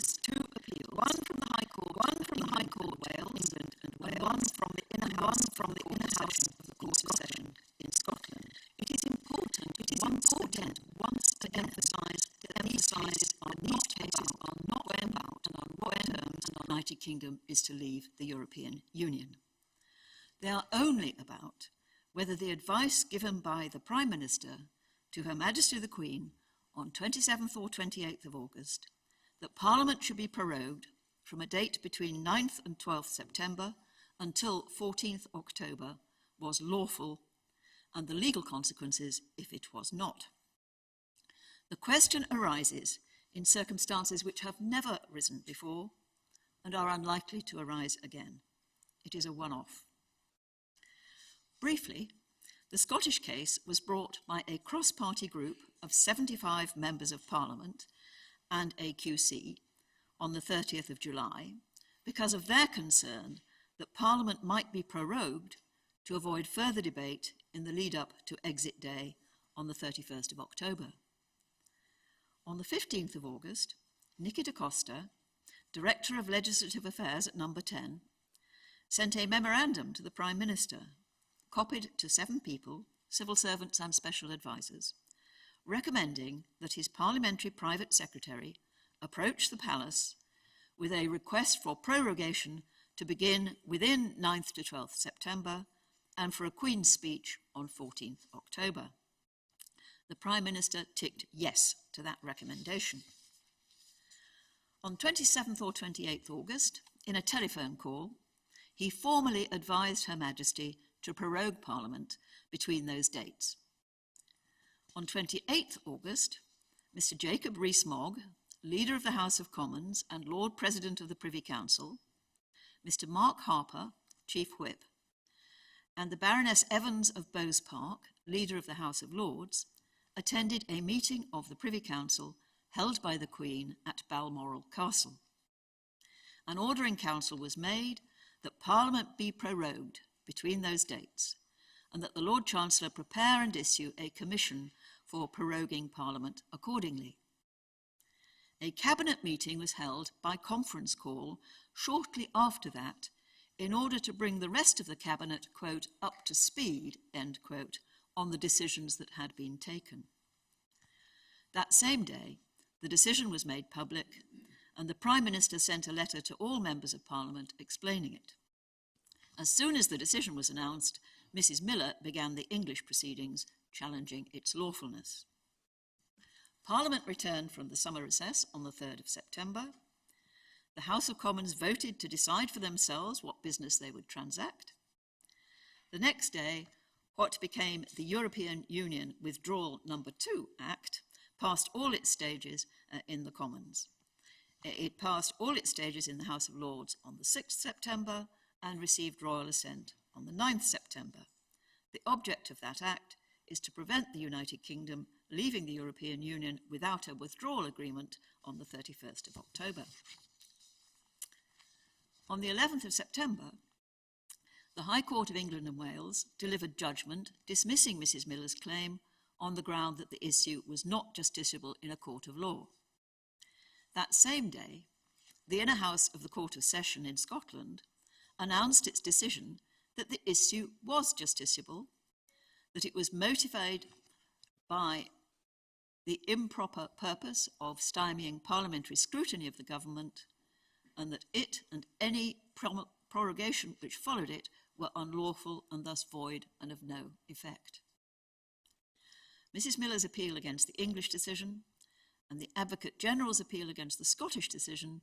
two appeals, one from the High Court of Wales, England and Wales, and one from the Inner House of the Court of Session in Scotland. It is important to emphasise that these cases are not about and on what terms the United Kingdom is to leave the European Union. They are only about whether the advice given by the Prime Minister to Her Majesty the Queen on 27th or 28th of August that Parliament should be prorogued from a date between 9th and 12th September until 14th October was lawful, and the legal consequences if it was not. The question arises in circumstances which have never risen before and are unlikely to arise again. It is a one-off. Briefly, the Scottish case was brought by a cross-party group of 75 members of Parliament and AQC on the 30th of July because of their concern that Parliament might be prorogued to avoid further debate in the lead-up to Exit Day on the 31st of October. On the 15th of August, Nicky da Costa, Director of Legislative Affairs at Number 10, sent a memorandum to the Prime Minister, copied to 7 people, civil servants and special advisers, recommending that his parliamentary private secretary approach the palace with a request for prorogation to begin within 9th to 12th September and for a Queen's speech on 14th October. The Prime Minister ticked yes to that recommendation. On 27th or 28th August, in a telephone call, he formally advised Her Majesty to prorogue Parliament between those dates. On 28th August, Mr. Jacob Rees-Mogg, Leader of the House of Commons and Lord President of the Privy Council, Mr. Mark Harper, Chief Whip, and the Baroness Evans of Bowes Park, Leader of the House of Lords, attended a meeting of the Privy Council held by the Queen at Balmoral Castle. An order in Council was made that Parliament be prorogued between those dates, and that the Lord Chancellor prepare and issue a commission for proroguing Parliament accordingly. A cabinet meeting was held by conference call shortly after that in order to bring the rest of the cabinet, quote, up to speed, end quote, on the decisions that had been taken. That same day, the decision was made public, and the Prime Minister sent a letter to all members of Parliament explaining it. As soon as the decision was announced, Mrs. Miller began the English proceedings challenging its lawfulness. Parliament returned from the summer recess on the 3rd of September. The House of Commons voted to decide for themselves what business they would transact. The next day, what became the European Union Withdrawal No. 2 Act passed all its stages in the Commons. It passed all its stages in the House of Lords on the 6th September and received royal assent on the 9th September. The object of that act is to prevent the United Kingdom leaving the European Union without a withdrawal agreement on the 31st of October. On the 11th of September, the High Court of England and Wales delivered judgment dismissing Mrs. Miller's claim on the ground that the issue was not justiciable in a court of law. That same day, the Inner House of the Court of Session in Scotland announced its decision that the issue was justiciable, that it was motivated by the improper purpose of stymieing parliamentary scrutiny of the government, and that it and any prorogation which followed it were unlawful and thus void and of no effect. Mrs. Miller's appeal against the English decision and the Advocate General's appeal against the Scottish decision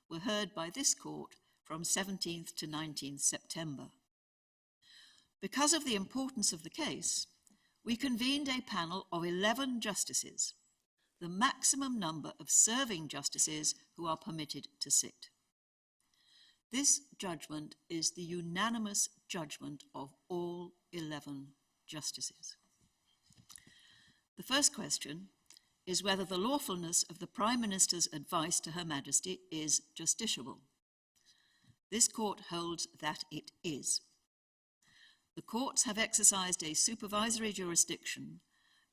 were heard by this court from 17th to 19th September. Because of the importance of the case, we convened a panel of 11 justices, the maximum number of serving justices who are permitted to sit. This judgment is the unanimous judgment of all 11 justices. The first question is whether the lawfulness of the Prime Minister's advice to Her Majesty is justiciable. This court holds that it is. The courts have exercised a supervisory jurisdiction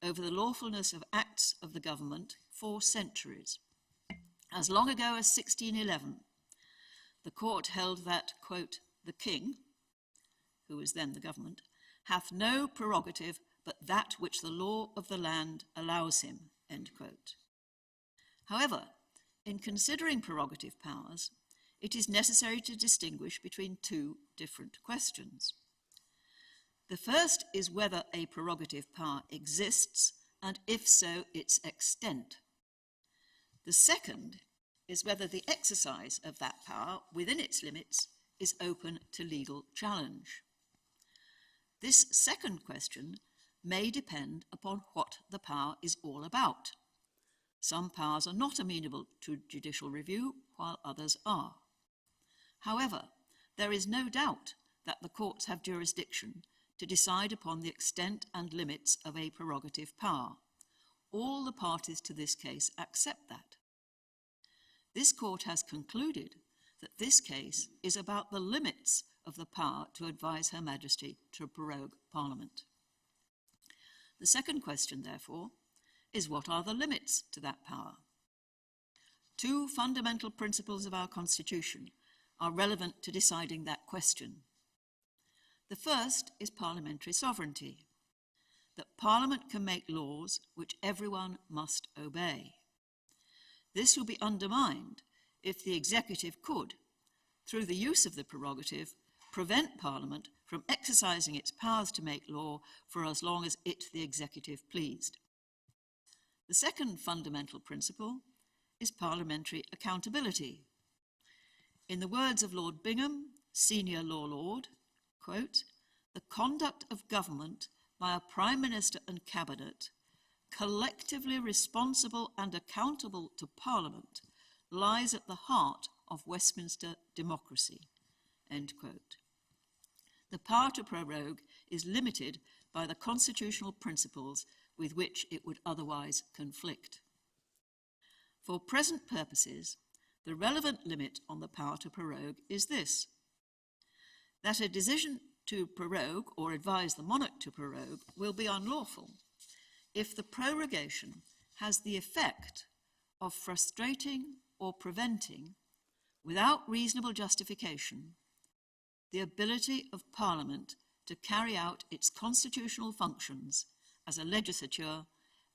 over the lawfulness of acts of the government for centuries. As long ago as 1611, the court held that, quote, the king, who was then the government, hath no prerogative but that which the law of the land allows him, end quote. However, in considering prerogative powers, it is necessary to distinguish between two different questions. The first is whether a prerogative power exists, and if so, its extent. The second is whether the exercise of that power within its limits is open to legal challenge. This second question may depend upon what the power is all about. Some powers are not amenable to judicial review, while others are. However, there is no doubt that the courts have jurisdiction to decide upon the extent and limits of a prerogative power. All the parties to this case accept that. This court has concluded that this case is about the limits of the power to advise Her Majesty to prorogue Parliament. The second question, therefore, is what are the limits to that power? Two fundamental principles of our Constitution are relevant to deciding that question. The first is parliamentary sovereignty, that Parliament can make laws which everyone must obey. This will be undermined if the executive could, through the use of the prerogative, prevent Parliament from exercising its powers to make law for as long as it, the executive, pleased. The second fundamental principle is parliamentary accountability. In the words of Lord Bingham, senior law lord, quote, the conduct of government by a Prime Minister and Cabinet, collectively responsible and accountable to Parliament, lies at the heart of Westminster democracy, end quote. The power to prorogue is limited by the constitutional principles with which it would otherwise conflict. For present purposes, the relevant limit on the power to prorogue is this: that a decision to prorogue or advise the monarch to prorogue will be unlawful if the prorogation has the effect of frustrating or preventing, without reasonable justification, the ability of Parliament to carry out its constitutional functions as a legislature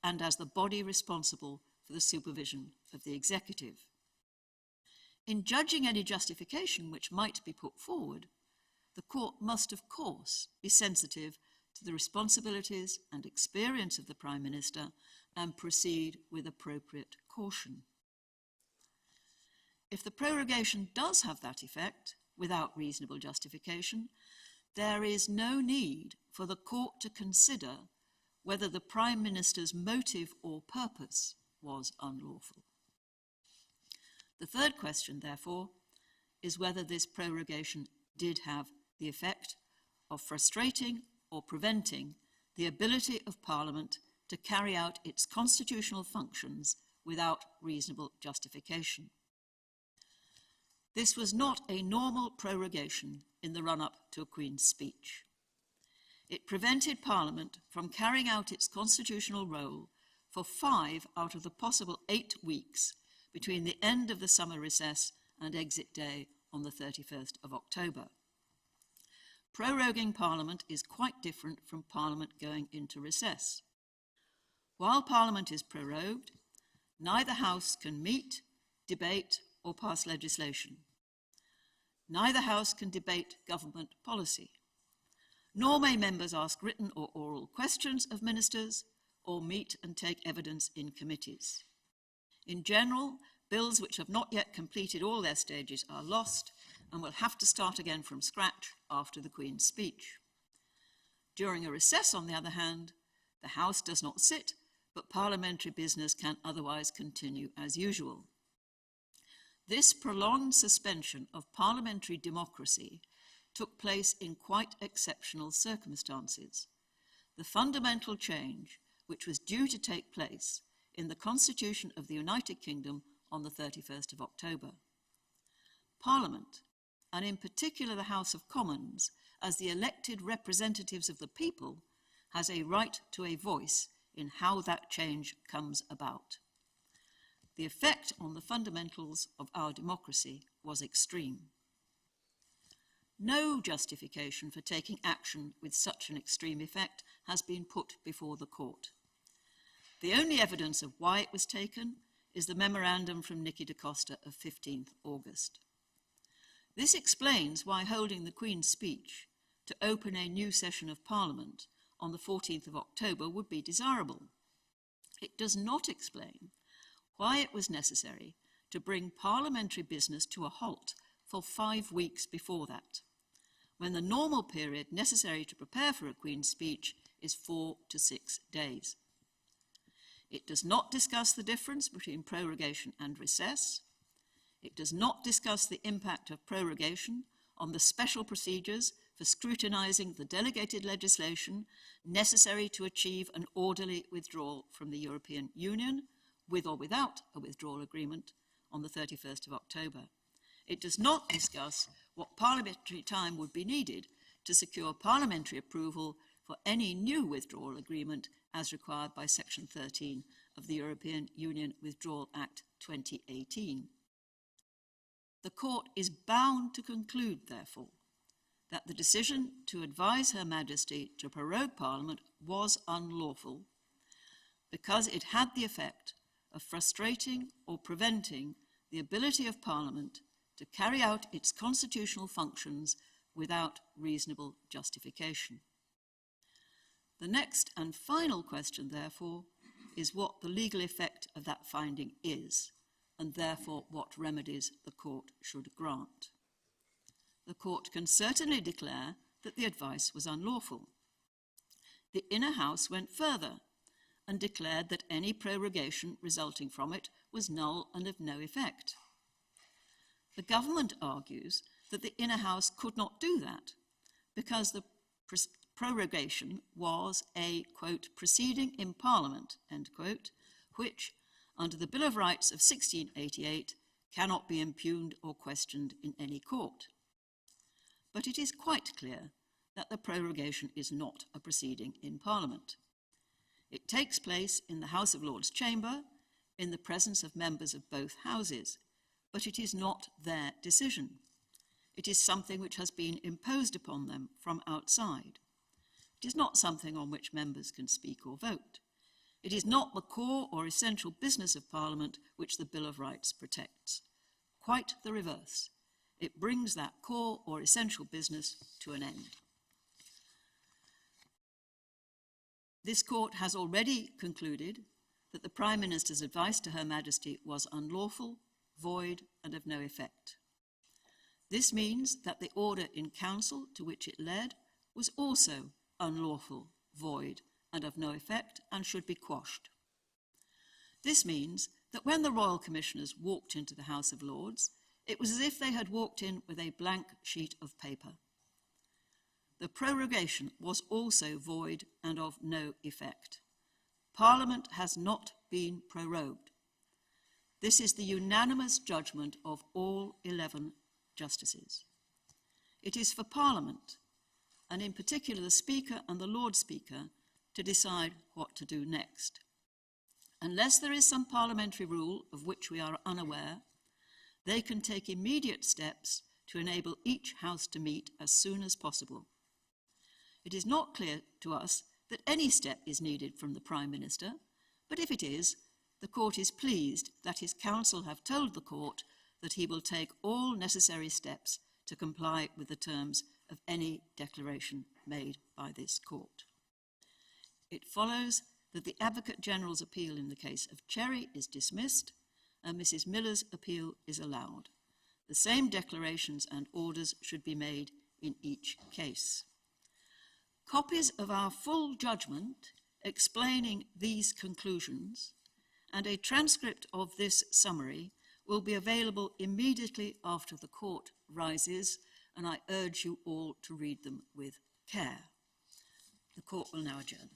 and as the body responsible for the supervision of the executive. In judging any justification which might be put forward, the court must, of course, be sensitive to the responsibilities and experience of the Prime Minister and proceed with appropriate caution. If the prorogation does have that effect, without reasonable justification, there is no need for the court to consider whether the Prime Minister's motive or purpose was unlawful. The third question, therefore, is whether this prorogation did have the effect of frustrating or preventing the ability of Parliament to carry out its constitutional functions without reasonable justification. This was not a normal prorogation in the run-up to a Queen's speech. It prevented Parliament from carrying out its constitutional role for 5 out of the possible 8 weeks between the end of the summer recess and exit day on the 31st of October. Proroguing Parliament is quite different from Parliament going into recess. While Parliament is prorogued, neither House can meet, debate, or pass legislation. Neither House can debate government policy, nor may members ask written or oral questions of ministers or meet and take evidence in committees. In general, bills which have not yet completed all their stages are lost and will have to start again from scratch after the Queen's speech. During a recess, on the other hand, the House does not sit, but parliamentary business can otherwise continue as usual. This prolonged suspension of parliamentary democracy took place in quite exceptional circumstances. The fundamental change which was due to take place in the Constitution of the United Kingdom on the 31st of October. Parliament, and in particular the House of Commons, as the elected representatives of the people, has a right to a voice in how that change comes about. The effect on the fundamentals of our democracy was extreme. No justification for taking action with such an extreme effect has been put before the court. The only evidence of why it was taken is the memorandum from Nicky da Costa of 15th August. This explains why holding the Queen's speech to open a new session of Parliament on the 14th of October would be desirable. It does not explain why it was necessary to bring parliamentary business to a halt for 5 weeks before that, when the normal period necessary to prepare for a Queen's speech is 4 to 6 days. It does not discuss the difference between prorogation and recess. It does not discuss the impact of prorogation on the special procedures for scrutinising the delegated legislation necessary to achieve an orderly withdrawal from the European Union, with or without a withdrawal agreement, on the 31st of October. It does not discuss what parliamentary time would be needed to secure parliamentary approval for any new withdrawal agreement as required by Section 13 of the European Union Withdrawal Act 2018. The Court is bound to conclude, therefore, that the decision to advise Her Majesty to prorogue Parliament was unlawful because it had the effect of frustrating or preventing the ability of Parliament to carry out its constitutional functions without reasonable justification. The next and final question, therefore, is what the legal effect of that finding is, and therefore what remedies the Court should grant. The Court can certainly declare that the advice was unlawful. The Inner House went further and declared that any prorogation resulting from it was null and of no effect. The government argues that the Inner House could not do that because the prorogation was a, quote, proceeding in Parliament, end quote, which, under the Bill of Rights of 1688, cannot be impugned or questioned in any court. But it is quite clear that the prorogation is not a proceeding in Parliament. It takes place in the House of Lords chamber, in the presence of members of both houses, but it is not their decision. It is something which has been imposed upon them from outside. It is not something on which members can speak or vote. It is not the core or essential business of Parliament which the Bill of Rights protects. Quite the reverse. It brings that core or essential business to an end. This Court has already concluded that the Prime Minister's advice to Her Majesty was unlawful, void, and of no effect. This means that the order in Council to which it led was also unlawful, void, and of no effect, and should be quashed. This means that when the Royal Commissioners walked into the House of Lords, it was as if they had walked in with a blank sheet of paper. The prorogation was also void and of no effect. Parliament has not been prorogued. This is the unanimous judgment of all 11 justices. It is for Parliament, and in particular the Speaker and the Lord Speaker, to decide what to do next. Unless there is some parliamentary rule of which we are unaware, they can take immediate steps to enable each House to meet as soon as possible. It is not clear to us that any step is needed from the Prime Minister, but if it is, the Court is pleased that his counsel have told the Court that he will take all necessary steps to comply with the terms of any declaration made by this Court. It follows that the Advocate General's appeal in the case of Cherry is dismissed and Mrs. Miller's appeal is allowed. The same declarations and orders should be made in each case. Copies of our full judgment explaining these conclusions and a transcript of this summary will be available immediately after the Court rises, and I urge you all to read them with care. The Court will now adjourn.